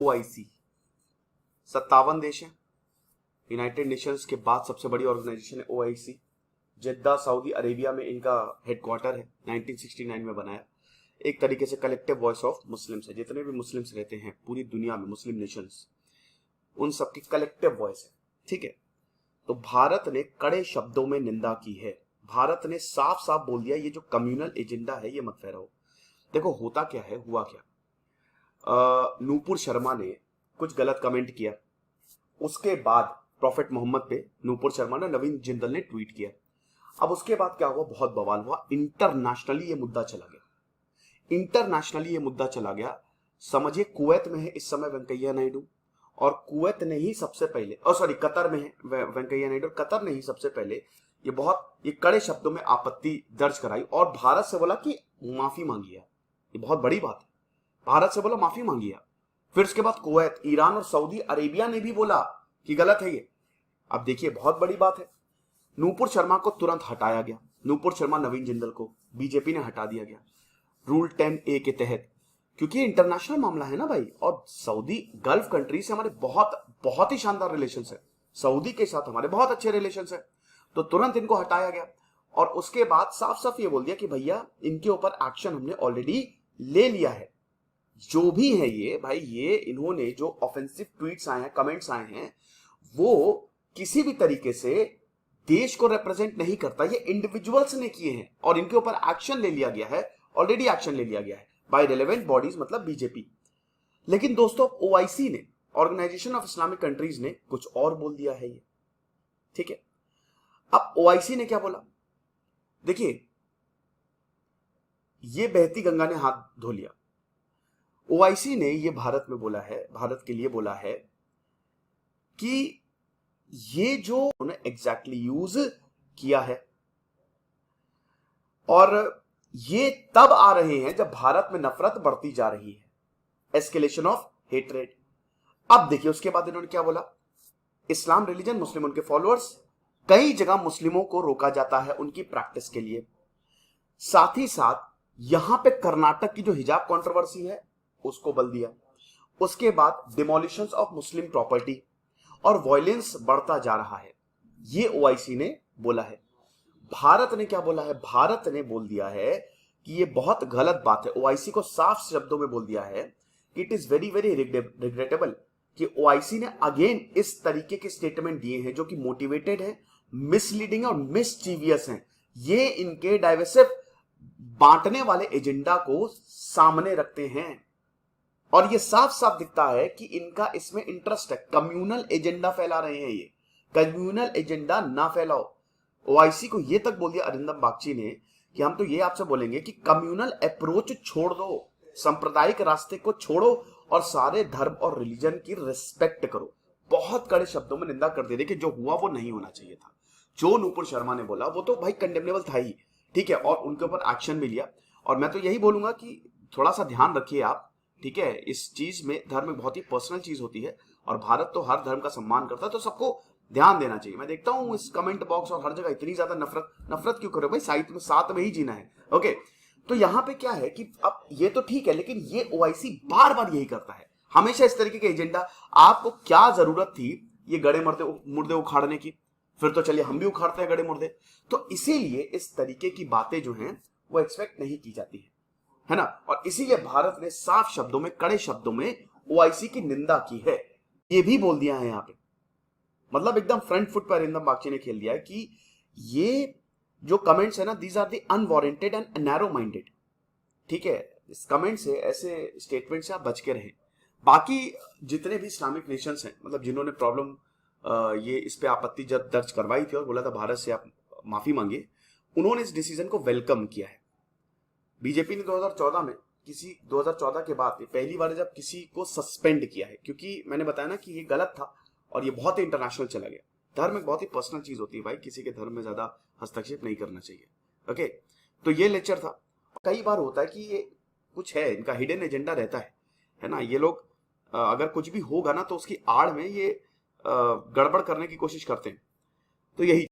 OIC 57 देश हैं। United Nations के बाद सबसे बड़ी ऑर्गेनाइजेशन है ओआईसी। जिद्दा सऊदी अरेबिया में इनका हेडक्वार्टर है। 1969 में बनाया। एक तरीके से कलेक्टिव वॉइस ऑफ मुस्लिम्स है। जितने भी मुस्लिम्स रहते हैं पूरी दुनिया में, मुस्लिम नेशंस, उन सबकी कलेक्टिव वॉइस है। ठीक है। तो भारत ने कड़े शब्दों में निंदा की है। भारत ने साफ साफ बोल दिया ये जो कम्युनल एजेंडा है ये मत फहराओ। देखो होता क्या है, हुआ क्या, नूपुर शर्मा ने कुछ गलत कमेंट किया। उसके बाद प्रॉफेट मोहम्मद पे नूपुर शर्मा ने, नवीन जिंदल ने ट्वीट किया। अब उसके बाद क्या हुआ, बहुत बवाल हुआ। इंटरनेशनली ये मुद्दा चला गया। इंटरनेशनली ये मुद्दा चला गया। समझिए कुवैत में है इस समय वेंकैया नायडू, और कुवैत ने ही सबसे पहले, सॉरी कतर में है वेंकैया नायडू, कतर ने ही सबसे पहले ये कड़े शब्दों में आपत्ति दर्ज कराई और भारत से बोला कि माफी मांगी है। ये बहुत बड़ी बात है। भारत से बोला माफी मांगी है। फिर उसके बाद कुवैत, ईरान और सऊदी अरेबिया ने भी बोला कि गलत है ये। अब देखिए बहुत बड़ी बात है। नूपुर शर्मा को तुरंत हटाया गया। नूपुर शर्मा, नवीन जिंदल को बीजेपी ने हटा दिया गया रूल 10A के तहत, क्योंकि इंटरनेशनल मामला है ना भाई। और सऊदी गल्फ कंट्री से हमारे बहुत बहुत ही शानदार रिलेशन है। सऊदी के साथ हमारे बहुत अच्छे रिलेशन है। तो तुरंत इनको हटाया गया और उसके बाद साफ साफ ये बोल दिया कि भैया इनके ऊपर एक्शन हमने ऑलरेडी ले लिया है। जो भी है ये भाई, ये इन्होंने जो ऑफेंसिव ट्वीट्स आए हैं, कमेंट्स आए हैं, वो किसी भी तरीके से देश को रिप्रेजेंट नहीं करता। ये इंडिविजुअल्स ने किए हैं और इनके ऊपर एक्शन ले लिया गया है। ऑलरेडी एक्शन ले लिया गया है बाय रिलेवेंट बॉडीज, मतलब बीजेपी। लेकिन दोस्तों ओआईसी ने, ऑर्गेनाइजेशन ऑफ इस्लामिक कंट्रीज ने, कुछ और बोल दिया है ये। ठीक है। अब ओआईसी ने क्या बोला, देखिए ये बहती गंगा ने हाथ धो लिया। ओआईसी ने ये भारत में बोला है, भारत के लिए बोला है कि ये जो उन्होंने एग्जैक्टली यूज किया है, और ये तब आ रहे हैं जब भारत में नफरत बढ़ती जा रही है, एस्केलेशन ऑफ हेट्रेड। अब देखिए उसके बाद इन्होंने क्या बोला, इस्लाम रिलीजन, मुस्लिम, उनके फॉलोअर्स, कई जगह मुस्लिमों को रोका जाता है उनकी प्रैक्टिस के लिए। साथ ही साथ यहां पे कर्नाटक की जो हिजाब कंट्रोवर्सी है उसको बल दिया। उसके बाद डिमोलिशंस ऑफ मुस्लिम प्रॉपर्टी और वायलेंस बढ़ता जा रहा है, ये ओआईसी ने बोला है। भारत ने क्या बोला है, भारत ने बोल दिया है कि ये बहुत गलत बात है। ओआईसी को साफ शब्दों में बोल दिया है कि it is very very regrettable कि ओआईसी ने अगेन इस तरीके के स्टेटमेंट दिए हैं जो कि मोटिवेटेड है, मिसलीडिंग और मिसचीवियस हैं। ये इनके डाइवर्सिव बांटने वाले एजेंडा को सामने रखते हैं और ये साफ साफ दिखता है कि इनका इसमें इंटरेस्ट है। कम्युनल एजेंडा फैला रहे हैं ये। कम्युनल एजेंडा ना फैलाओ। ओआईसी को ये तक बोल दिया अरिंदम बागची ने कि हम तो ये आपसे बोलेंगे कि कम्युनल अप्रोच छोड़ दो, सांप्रदायिक रास्ते को छोड़ो और सारे धर्म और रिलीजन की रिस्पेक्ट करो। बहुत कड़े शब्दों में निंदा कर दे कि जो हुआ वो नहीं होना चाहिए था। जो नूपुर शर्मा ने बोला वो तो भाई कंडेमनेबल था ही, ठीक है, और उनके ऊपर एक्शन भी लिया। और मैं तो यही बोलूंगा कि थोड़ा सा ध्यान रखिए आप, ठीक है। इस चीज में धर्म बहुत ही पर्सनल चीज होती है और भारत तो हर धर्म का सम्मान करता है, तो सबको ध्यान देना चाहिए। मैं देखता हूं इस कमेंट बॉक्स और हर जगह इतनी ज्यादा नफरत क्यों करो भाई, साथ में ही जीना है। ओके, तो यहां पे क्या है कि अब ये तो ठीक है, लेकिन ये ओआईसी बार बार यही करता है, हमेशा इस तरीके के एजेंडा। आपको क्या जरूरत थी ये गड़े मुर्दे उखाड़ने की? फिर तो चलिए हम भी उखाड़ते हैं गड़े मुर्दे। तो इसीलिए इस तरीके की बातें जो हैं वो एक्सपेक्ट नहीं की जाती है ना। और इसीलिए भारत ने साफ शब्दों में, कड़े शब्दों में ओआईसी की निंदा की है। ये भी बोल दिया है यहां पे, मतलब एकदम फ्रंट फुट पर अरिंदम बागची ने खेल दिया है कि ये जो कमेंट्स है ना, these are the unwarranted and narrow minded. ठीक है, इस कमेंट से, ऐसे स्टेटमेंट से आप बच के रहें। बाकी जितने भी इस्लामिक नेशंस हैं, मतलब जिन्होंने प्रॉब्लम ये इस पे आपत्ति जब दर्ज करवाई थी और बोला था भारत से आप माफी मांगिए, उन्होंने इस डिसीजन को वेलकम किया है। बीजेपी ने 2014 के बाद पहली बार जब किसी को सस्पेंड किया है, क्योंकि मैंने बताया ना कि ये गलत था और ये बहुत ही इंटरनेशनल चला गया। धर्म एक बहुत ही पर्सनल चीज होती है भाई, किसी के धर्म में ज्यादा हस्तक्षेप नहीं करना चाहिए। ओके, तो ये लेक्चर था। कई बार होता है कि ये कुछ है, इनका हिडन एजेंडा रहता है ना। ये लोग अगर कुछ भी होगा ना तो उसकी आड़ में ये गड़बड़ करने की कोशिश करते हैं। तो यही